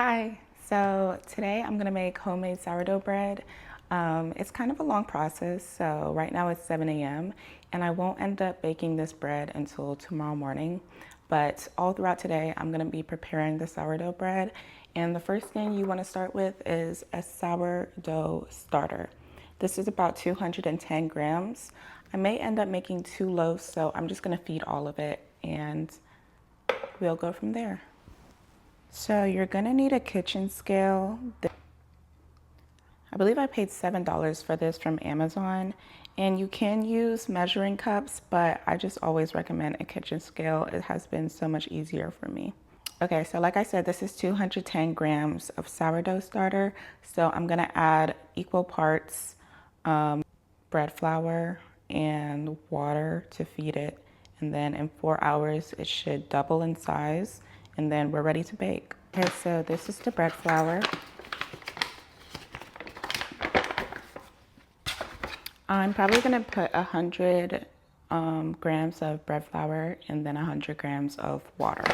Hi, so today I'm gonna make homemade sourdough bread. It's kind of a long process, so right now it's 7 a.m. and I won't end up baking this bread until tomorrow morning. But all throughout today, I'm gonna be preparing the sourdough bread. And the first thing you wanna start with is a sourdough starter. This is about 210 grams. I may end up making 2 loaves, so I'm just gonna feed all of it and we'll go from there. So you're gonna need a kitchen scale. I believe I paid $7 for this from Amazon, and you can use measuring cups, but I just always recommend a kitchen scale. It has been so much easier for me. Okay, so like I said, this is 210 grams of sourdough starter. So I'm gonna add equal parts bread flour and water to feed it. And then in 4 hours, it should double in size, and then we're ready to bake. Okay, so this is the bread flour. I'm probably gonna put 100 grams of bread flour and then 100 grams of water.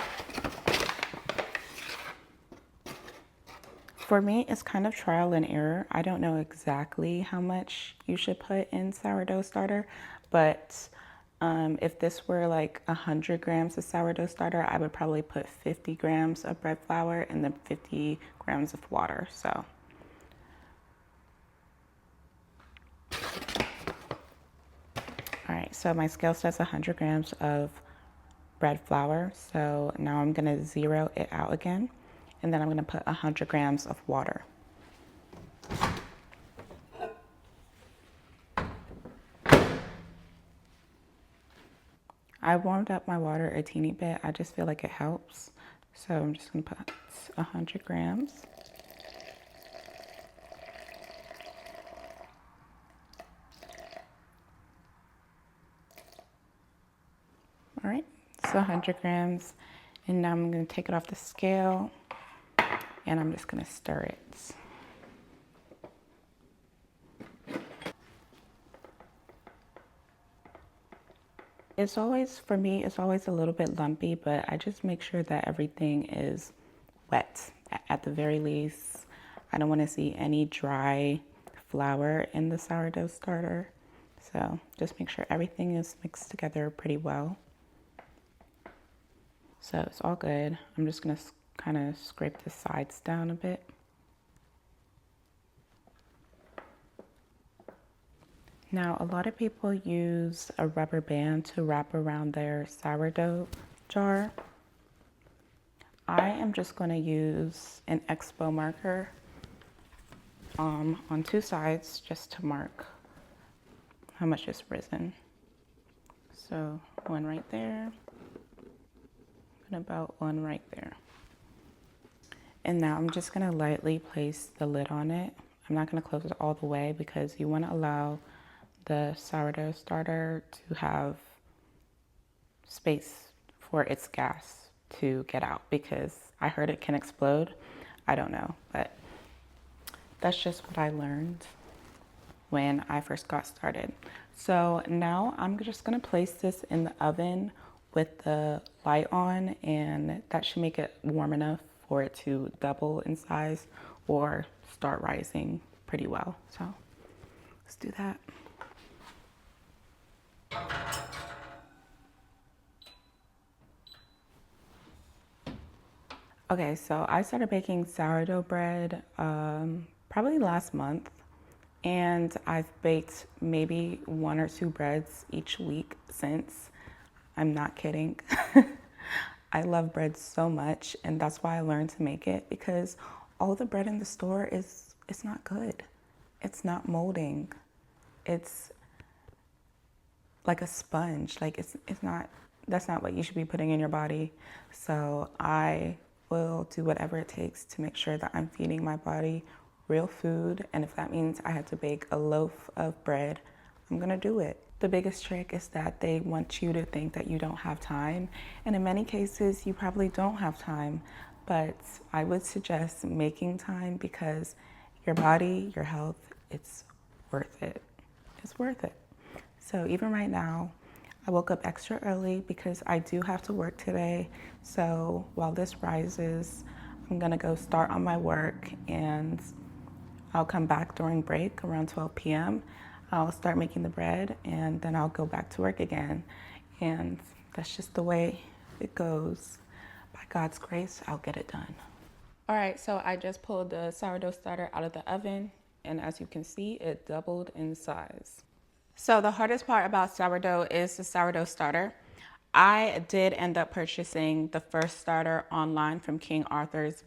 For me, it's kind of trial and error. I don't know exactly how much you should put in sourdough starter, but if this were like 100 grams of sourdough starter, I would probably put 50 grams of bread flour and then 50 grams of water. So. All right, so my scale says 100 grams of bread flour. So now I'm gonna zero it out again, and then I'm gonna put 100 grams of water. I warmed up my water a teeny bit. I just feel like it helps. So I'm just gonna put 100 grams. All right, so 100 grams. And now I'm gonna take it off the scale and I'm just gonna stir it. It's always, for me, it's always a little bit lumpy, but I just make sure that everything is wet at the very least. I don't want to see any dry flour in the sourdough starter. So just make sure everything is mixed together pretty well. So it's all good. I'm just gonna kind of scrape the sides down a bit. Now, a lot of people use a rubber band to wrap around their sourdough jar. I am just going to use an Expo marker on 2 sides just to mark how much is risen. So one right there and about one right there. And now I'm just going to lightly place the lid on it. I'm not going to close it all the way because you want to allow the sourdough starter to have space for its gas to get out, because I heard it can explode. I don't know, but that's just what I learned when I first got started. So now I'm just gonna place this in the oven with the light on, and that should make it warm enough for it to double in size or start rising pretty well. So let's do that. Okay, so I started baking sourdough bread probably last month, and I've baked maybe 1 or 2 breads each week since. I'm not kidding. I love bread so much, and that's why I learned to make it, because all the bread in the store it's not good. It's not molding. It's like a sponge. Like it's not, that's not what you should be putting in your body. So I will do whatever it takes to make sure that I'm feeding my body real food. And if that means I have to bake a loaf of bread, I'm gonna do it. The biggest trick is that they want you to think that you don't have time. And in many cases, you probably don't have time. But I would suggest making time, because your body, your health, it's worth it. It's worth it. So even right now, I woke up extra early because I do have to work today. So while this rises, I'm gonna go start on my work, and I'll come back during break around 12 p.m. I'll start making the bread, and then I'll go back to work again. And that's just the way it goes. By God's grace, I'll get it done. All right, so I just pulled the sourdough starter out of the oven, and as you can see, it doubled in size. So the hardest part about sourdough is the sourdough starter. I did end up purchasing the first starter online from King Arthur's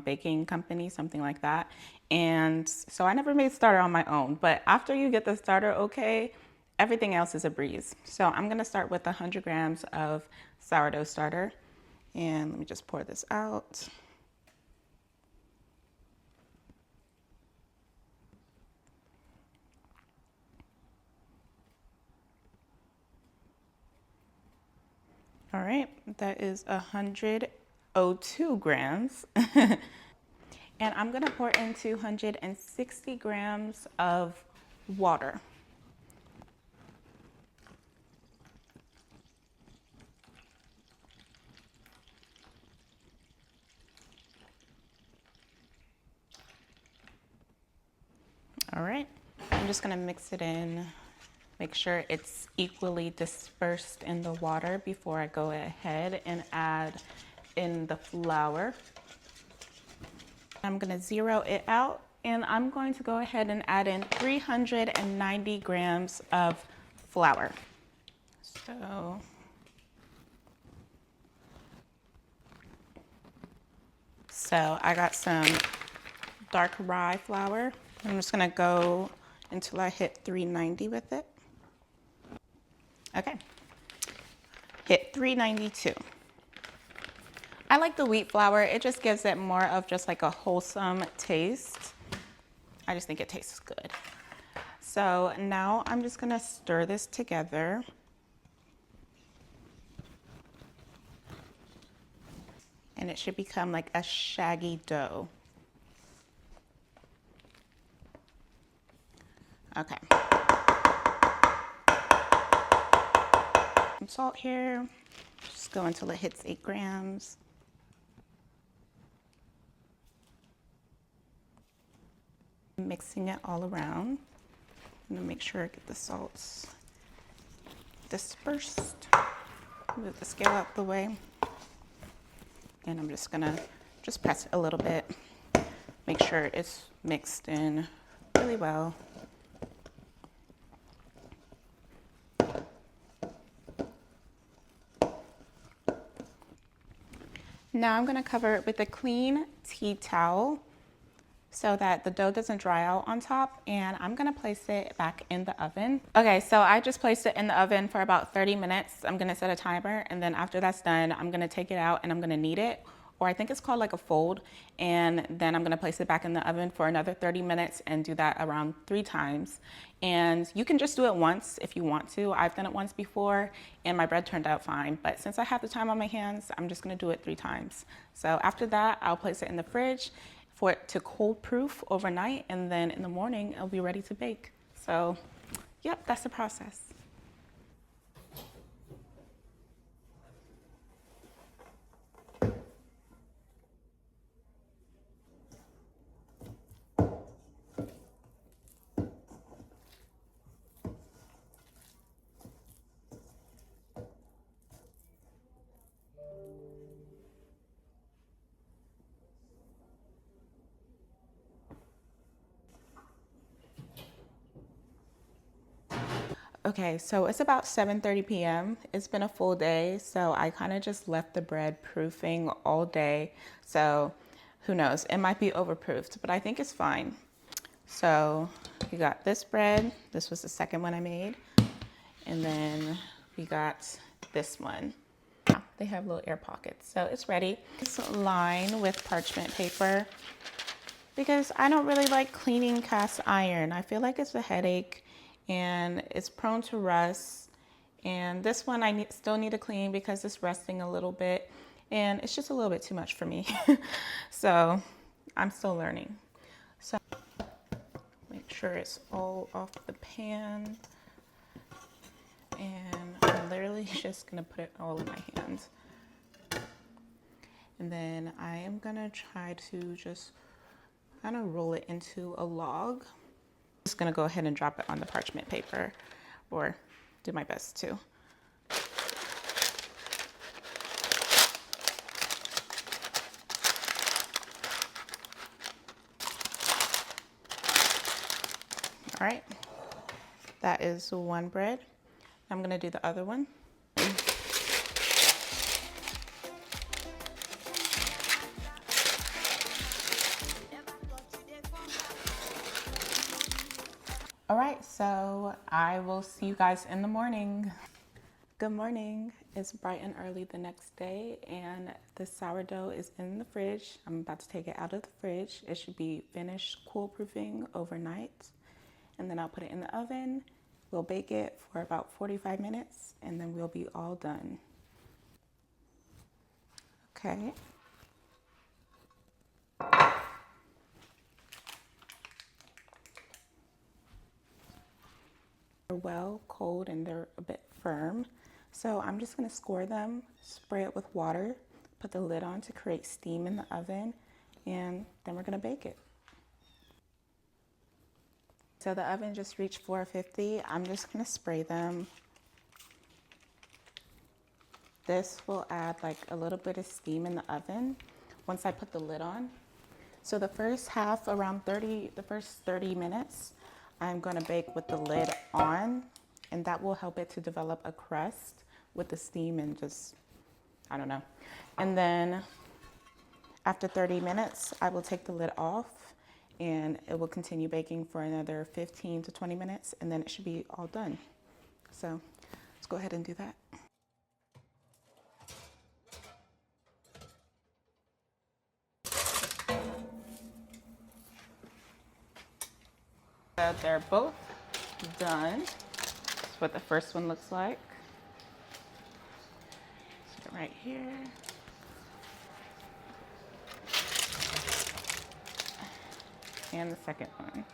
baking company, something like that. And so I never made starter on my own, but after you get the starter okay, everything else is a breeze. So I'm gonna start with 100 grams of sourdough starter. And let me just pour this out. All right, that is 102 grams. And I'm gonna pour in 260 grams of water. All right, I'm just gonna mix it in, make sure it's equally dispersed in the water before I go ahead and add in the flour. I'm gonna zero it out, and I'm going to go ahead and add in 390 grams of flour. So I got some dark rye flour. I'm just gonna go until I hit 390 with it. Okay, hit 392. I like the wheat flour. It just gives it more of just like a wholesome taste. I just think it tastes good. So now I'm just gonna stir this together. And it should become like a shaggy dough. Okay. Some salt here. Just go until it hits 8 grams. Mixing it all around. I'm gonna make sure I get the salts dispersed. Move the scale out the way. And I'm just gonna press it a little bit. Make sure it's mixed in really well. Now I'm gonna cover it with a clean tea towel so that the dough doesn't dry out on top, and I'm gonna place it back in the oven. Okay, so I just placed it in the oven for about 30 minutes. I'm gonna set a timer, and then after that's done, I'm gonna take it out and I'm gonna knead it, or I think it's called like a fold, and then I'm gonna place it back in the oven for another 30 minutes and do that around 3 times. And you can just do it once if you want to. I've done it once before and my bread turned out fine, but since I have the time on my hands, I'm just gonna do it 3 times. So after that, I'll place it in the fridge for it to cold proof overnight, and then in the morning it'll be ready to bake. So yep, that's the process. Okay, so it's about 7:30 p.m. It's been a full day, so I kind of just left the bread proofing all day. So who knows, it might be overproofed, but I think it's fine. So we got this bread. This was the second one I made. And then we got this one. They have little air pockets, so it's ready. It's lined with parchment paper because I don't really like cleaning cast iron. I feel like it's a headache and it's prone to rust. And this one I still need to clean because it's rusting a little bit and it's just a little bit too much for me. So I'm still learning. So make sure it's all off the pan. And I'm literally just gonna put it all in my hands. And then I am gonna try to just kind of roll it into a log. Just gonna go ahead and drop it on the parchment paper, or do my best to. All right, that is one bread. I'm gonna do the other one. All right, so I will see you guys in the morning. Good morning. It's bright and early the next day, and the sourdough is in the fridge. I'm about to take it out of the fridge. It should be finished cool-proofing overnight, and then I'll put it in the oven. We'll bake it for about 45 minutes, and then we'll be all done. Okay. They're well cold and they're a bit firm. So I'm just gonna score them, spray it with water, put the lid on to create steam in the oven, and then we're gonna bake it. So the oven just reached 450. I'm just gonna spray them. This will add like a little bit of steam in the oven once I put the lid on. So the first half, the first 30 minutes, I'm gonna bake with the lid on, and that will help it to develop a crust with the steam and just, I don't know. And then after 30 minutes, I will take the lid off and it will continue baking for another 15 to 20 minutes, and then it should be all done. So let's go ahead and do that. So they're both done. That's what the first one looks like. So right here. And the second one.